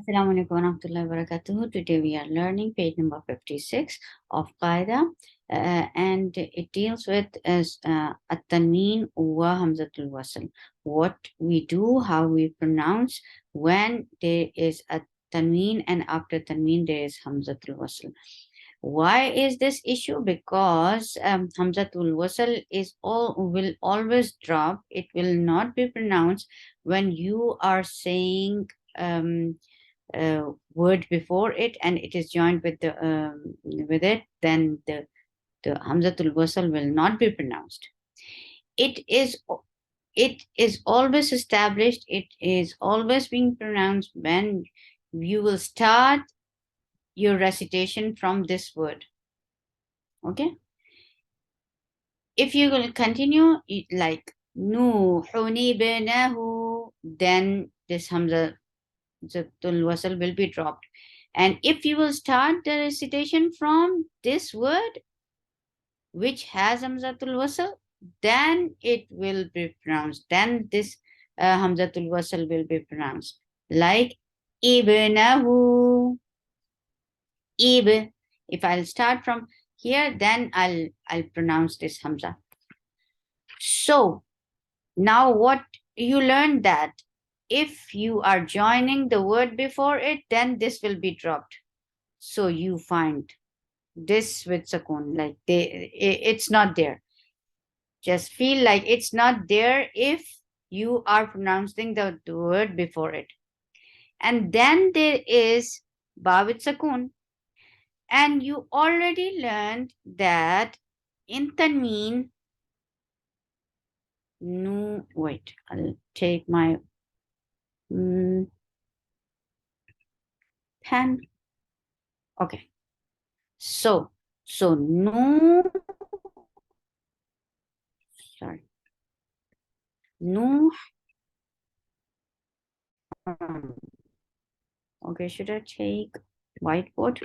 Assalamu alaikum wa rahmatullahi wa barakatuh. Today we are learning page number 56 of Qaida, and it deals with at-tanween wa Hamzatul Wasl. What we do, how we pronounce when there is a tanween and after tanween there is Hamzatul Wasl. Why is this issue? Because Hamzatul Wasl will always drop. It will not be pronounced when you are saying word before it and it is joined with it, then the Hamzatul Wasl will not be pronounced. It is always established, it is always being pronounced when you will start your recitation from this word. Okay? If you will continue like Nuhuni binahu, then this Hamzatul Wasl will be dropped. And if you will start the recitation from this word, which has Hamzatul Wasl, then it will be pronounced. Then this Hamzatul Wasl will be pronounced. Like Ibnahu, Ib. If I'll start from here, then I'll pronounce this Hamza. So now what you learned that if you are joining the word before it, then this will be dropped. So you find this with sakun, like it's not there. Just feel like it's not there if you are pronouncing the word before it. And then there is ba with sakun. And you already learned that in tanween, no, wait, I'll take my pen. Okay. So no, sorry, no. Okay, should I take whiteboard?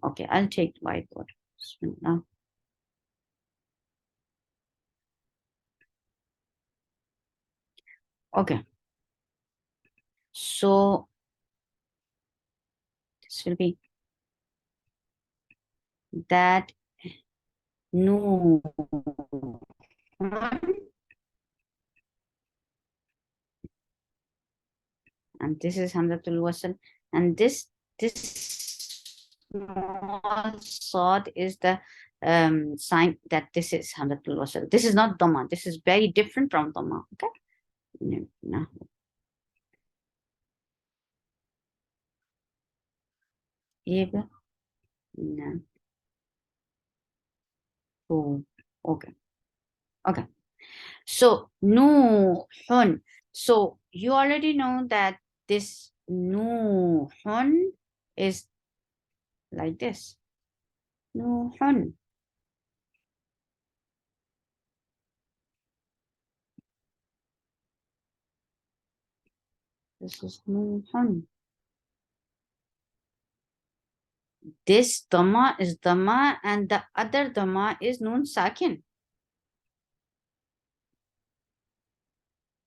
Okay, I'll take whiteboard. Bismillah. Okay. So this will be that no. And this is Hamzatul Wasl. And this small sod is the sign that this is Hamzatul Wasl. This is not Dhamma. This is very different from Dhamma. Okay? No. No. Oh, okay. Okay. So Nuhun. So you already know that this Nuhun is like this. Nuhun. This is Nuhun. This Dhamma is Dhamma and the other Dhamma is Nun Sakin.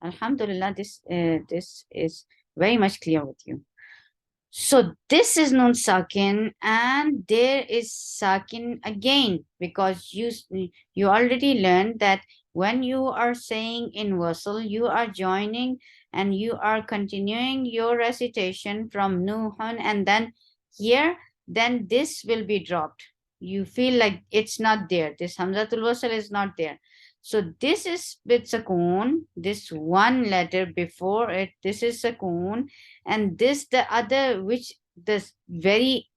Alhamdulillah, this is very much clear with you. So this is Nun Sakin and there is Sakin again, because you already learned that when you are saying in Wasl, you are joining and you are continuing your recitation from Nuhun, and then here, then this will be dropped. You feel like it's not there. This Hamzatul Wasl is not there. So this is with Sakun, this one letter before it, this is Sakun, and this the other, which this very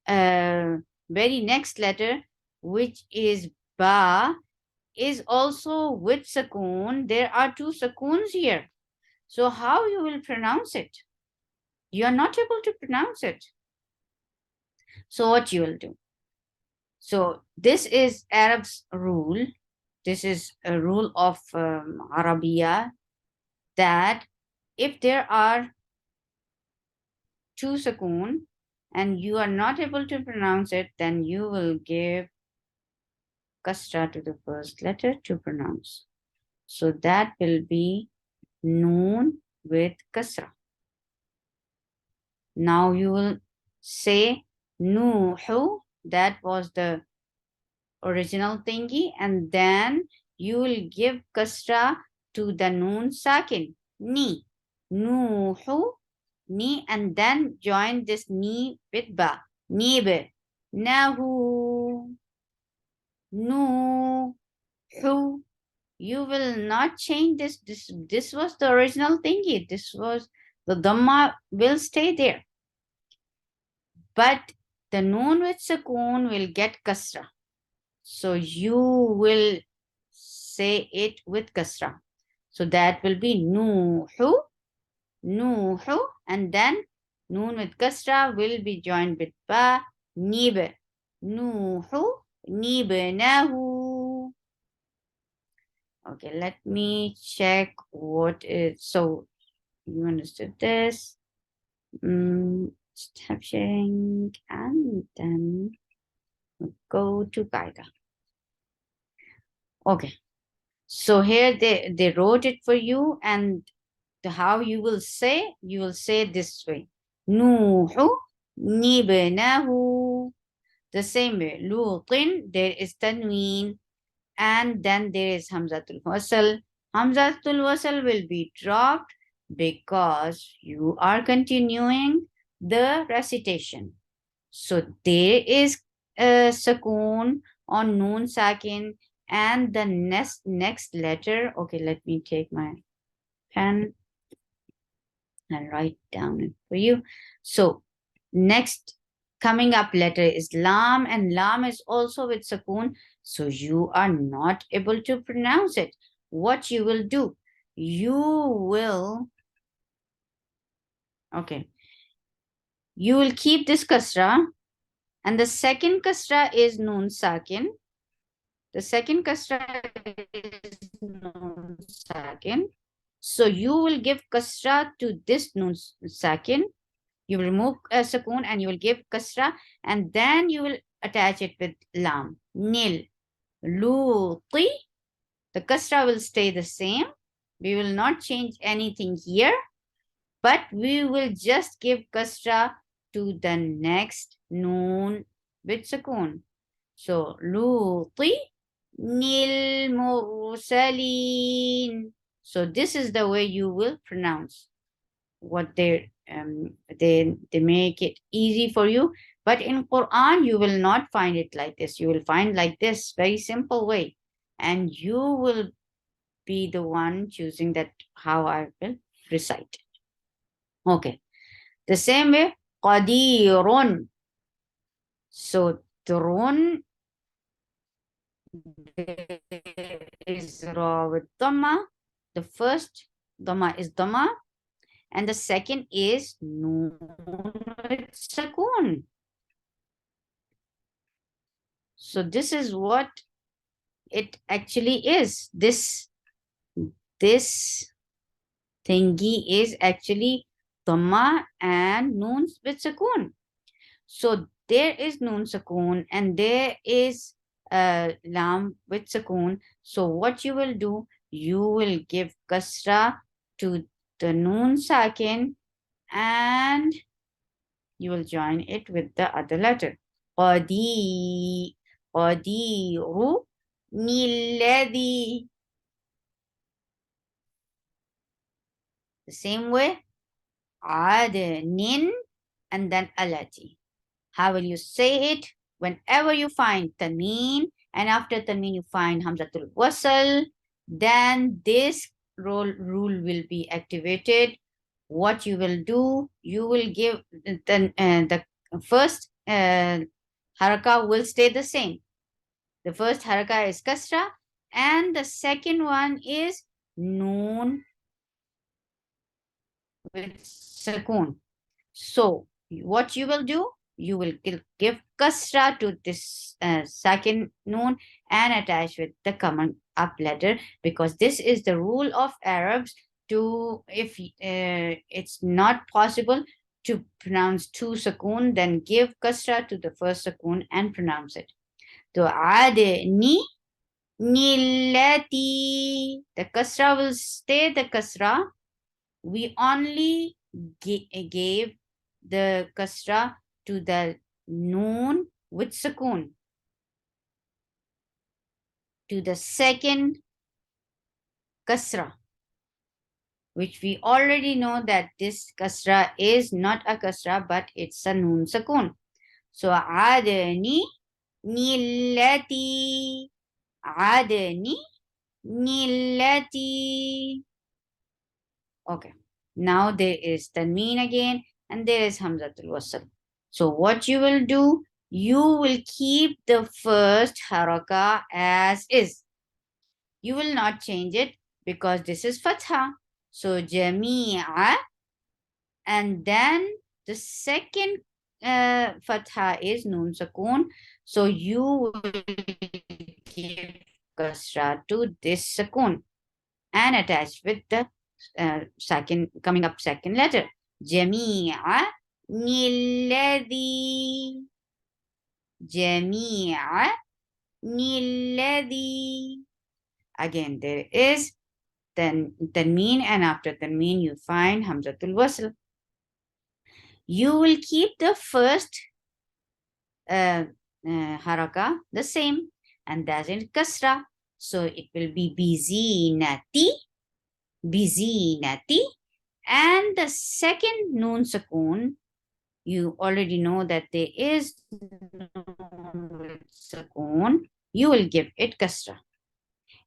next letter, which is Ba, is also with Sakun. There are two Sakuns here. So how you will pronounce it? You are not able to pronounce it. So what you will do? So this is Arab's rule. This is a rule of Arabiya, that if there are two sakun and you are not able to pronounce it, then you will give kasra to the first letter to pronounce. So that will be noon with kasra. Now you will say Nuhu, that was the original thingy, and then you will give kasra to the noon sakin, ni, Nuhu, ni, and then join this ni with ba, nibe, nahu, nu, hu. You will not change this. This was the original thingy. This was the dhamma will stay there. But the noon with sukoon will get kasra. So you will say it with kasra. So that will be nuhu, nuhu, and then noon with kasra will be joined with ba, nib, nuhu, nibnahu. Okay, let me check what is, so you understood this. Stop sharing and then go to Qaida. Okay, so here they wrote it for you, and how you will say this way. Nuhu nibnahu. The same way. Lutin, there is Tanween, and then there is Hamzatul Wasl. Hamzatul Wasl will be dropped because you are continuing the recitation. So there is a Sakoon on Noon Sakin, and the next letter. Okay, let me take my pen and write down it for you. So next coming up letter is Lam, and Lam is also with Sakoon. So you are not able to pronounce it. What you will do? You will, okay, you will keep this kasra, and the second kasra is Noon Sakin. The second kasra is Noon Sakin. So you will give kasra to this Noon Sakin. You will remove a sukoon and you will give kasra, and then you will attach it with lam. Nil, luti. The kasra will stay the same. We will not change anything here, but we will just give kasra to the next noon with sukoon. So, luti nil mursalin. So this is the way you will pronounce what they make it easy for you. But in Quran you will not find it like this. You will find like this very simple way, and you will be the one choosing that how I will recite. Okay, the same way qadirun. So turun is raw with dhamma. The first dhamma is dhamma, and the second is noon with sakoon. So this is what it actually is. This thingy is actually dhamma and noon with sakoon. So there is noon sakoon and there is lam with sakoon. So what you will do, you will give kasra to the noon sakin and you will join it with the other letter. Qadiru nilladhi. The same way, adnin and then alati. How will you say it? Whenever you find tanween and after tanween you find hamzatul wasl, then this rule will be activated. What you will do, you will give the first haraka will stay the same. The first haraka is kasra and the second one is noon with sakoon. So what you will do, you will give kasra to this second noon and attach with the common up letter, because this is the rule of Arabs. To if it's not possible to pronounce two sakoon, then give kasra to the first sakoon and pronounce it. So adni nillati, the kasra will stay the kasra. We only gave the kasra to the noon with sukoon, to the second kasra, which we already know that this kasra is not a kasra, but it's a noon sukoon. So adani nillati, adani nillati. Okay. Now there is tanween again, and there is hamzatul wasl. So what you will do, you will keep the first haraka as is. You will not change it because this is fatha. So jami'a, and then the second fatha is nun sakun. So you will give kasra to this sakun and attach with the second coming up second letter. Jami'a nilladhi. Jami'a nilladhi. Again, there is tanween, and after tanween you find hamzatul wasl. You will keep the first haraka the same, and that's in kasra. So it will be bizinati, bizinati, and the second noon sukoon. You already know that there is noon with sukoon. You will give it kasra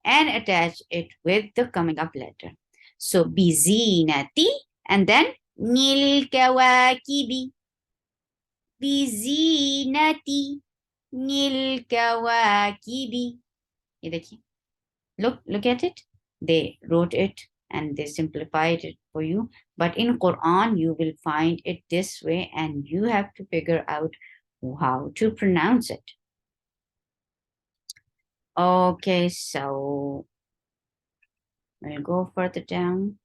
and attach it with the coming up letter. So bizinati, and then nil kawakibi, bizinati nil kawakibi. ये देखिए, look at it. They wrote it and they simplified it for you, but in Quran you will find it this way, and you have to figure out how to pronounce it. Okay, so we'll go further down.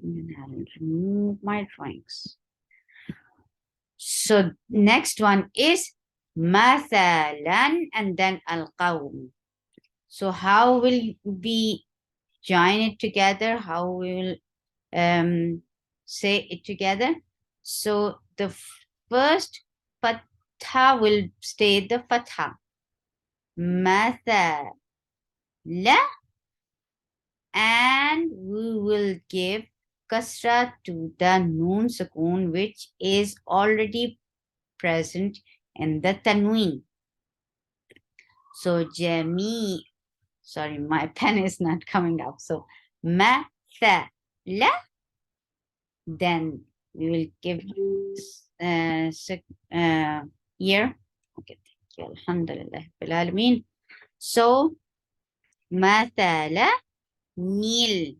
And I'll remove my drawings. So next one is mathalan, and then al-qawm. So how will we join it together? How we will say it together? So the first fatha will stay the fatha. Mathala, and we will give kasra to the noon sukoon, which is already present in the tanween. So sorry, my pen is not coming up. So mathala, then we will give here. Okay, thank you. Alhamdulillah. So mathala nil.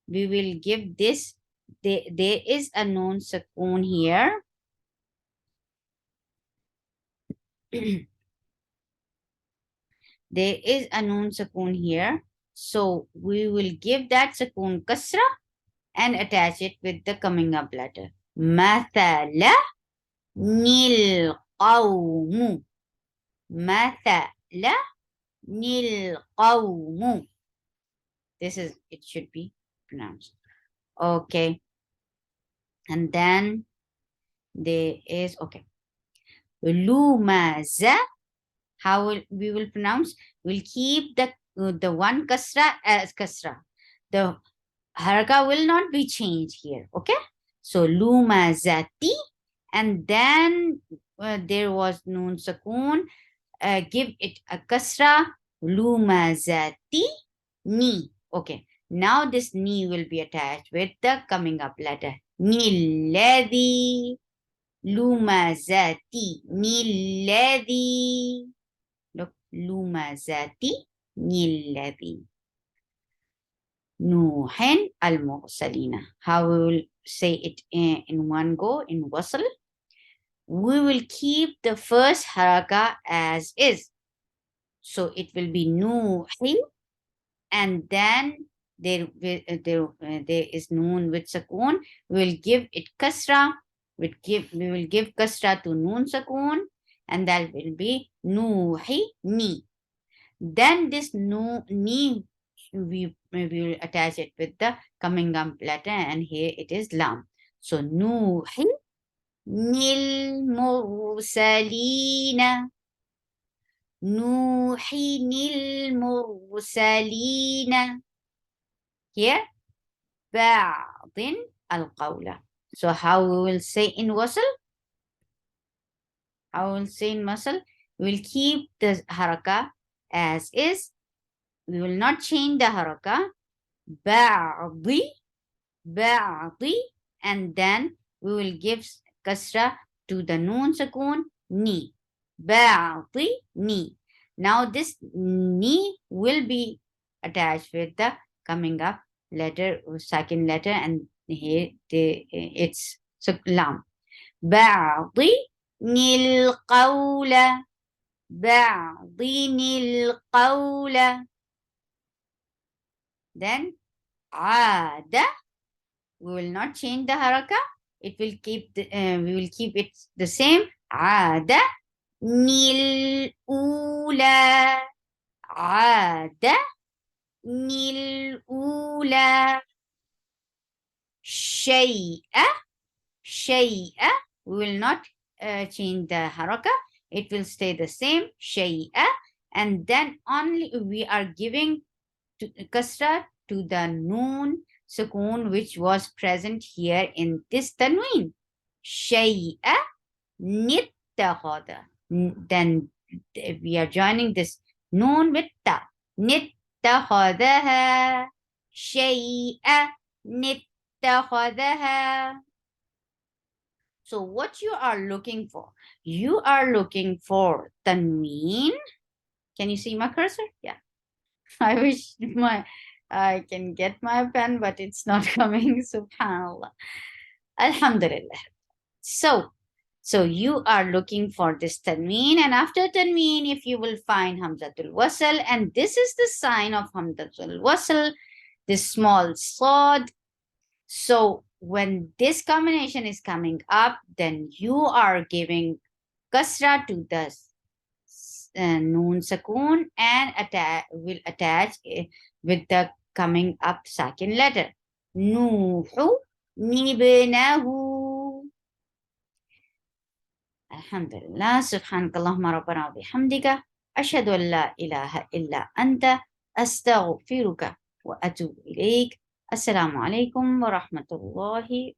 We will give this. There is a noon sukoon here. There is a noon sukoon here. So we will give that sukoon kasra and attach it with the coming up letter. Mathala nil qawmu. Mathala nil qawmu. This is, it should be pronounced. Okay. And then there is, okay. Lumaza. How we will pronounce? We'll keep the one kasra as kasra. The haraka will not be changed here. Okay. So lumazati, and then there was noon sukoon. Give it a kasra. Lumazati ni. Okay. Now this ni will be attached with the coming up letter. Nilladhi. Lumazati nilladhi. Look, lumazati nilladhi. Nuhin al-mursalina. How we will say it in one go in wasl? We will keep the first haraka as is. So it will be nuhi, and then there is noon with sukoon. We will give it kasra. We will give kasra to noon sukoon, and that will be nuhi ni. Then this ni, we will attach it with the coming up letter, and here it is lam. So نوح المرسلين. نوح المرسلين. Here بعض القول. So how we will say in wasl? How we will say in wasl? We will keep the haraka as is. We will not change the haraka. بعض بعض, and then we will give kasra to the noon sukoon ni. بعض ni. Now this ni will be attached with the coming up letter, second letter, and here it's lam. بعضني القول. بعضني القول. Then عاد, we will not change the haraka. It will keep we will keep it the same. عاد الأولى. عاد الأولى. شيء. شيء, we will not change the haraka. It will stay the same. شيء, and then only we are giving kasra to the noon sukoon which was present here in this tanween. شيء نتخذ. Then we are joining this noon with ta. نتخذها. شيء نتخذها. So what you are looking for? You are looking for tanween. Can you see my cursor? Yeah. I wish I can get my pen, but it's not coming. Subhanallah. Alhamdulillah. So you are looking for this tanween, and after tanween, if you will find Hamzatul Wasl, and this is the sign of Hamzatul Wasl, this small sod. So when this combination is coming up, then you are giving kasra to the noon sakoon and will attach with the coming up second letter. Nuhu nibnahu. Alhamdulillah. Subhanakallahumma rabbana wa bihamdika. Ashhadu an la ilaha illa anta. Astaghfiruka wa atubu ilayk. Assalamu alaikum wa rahmatullahi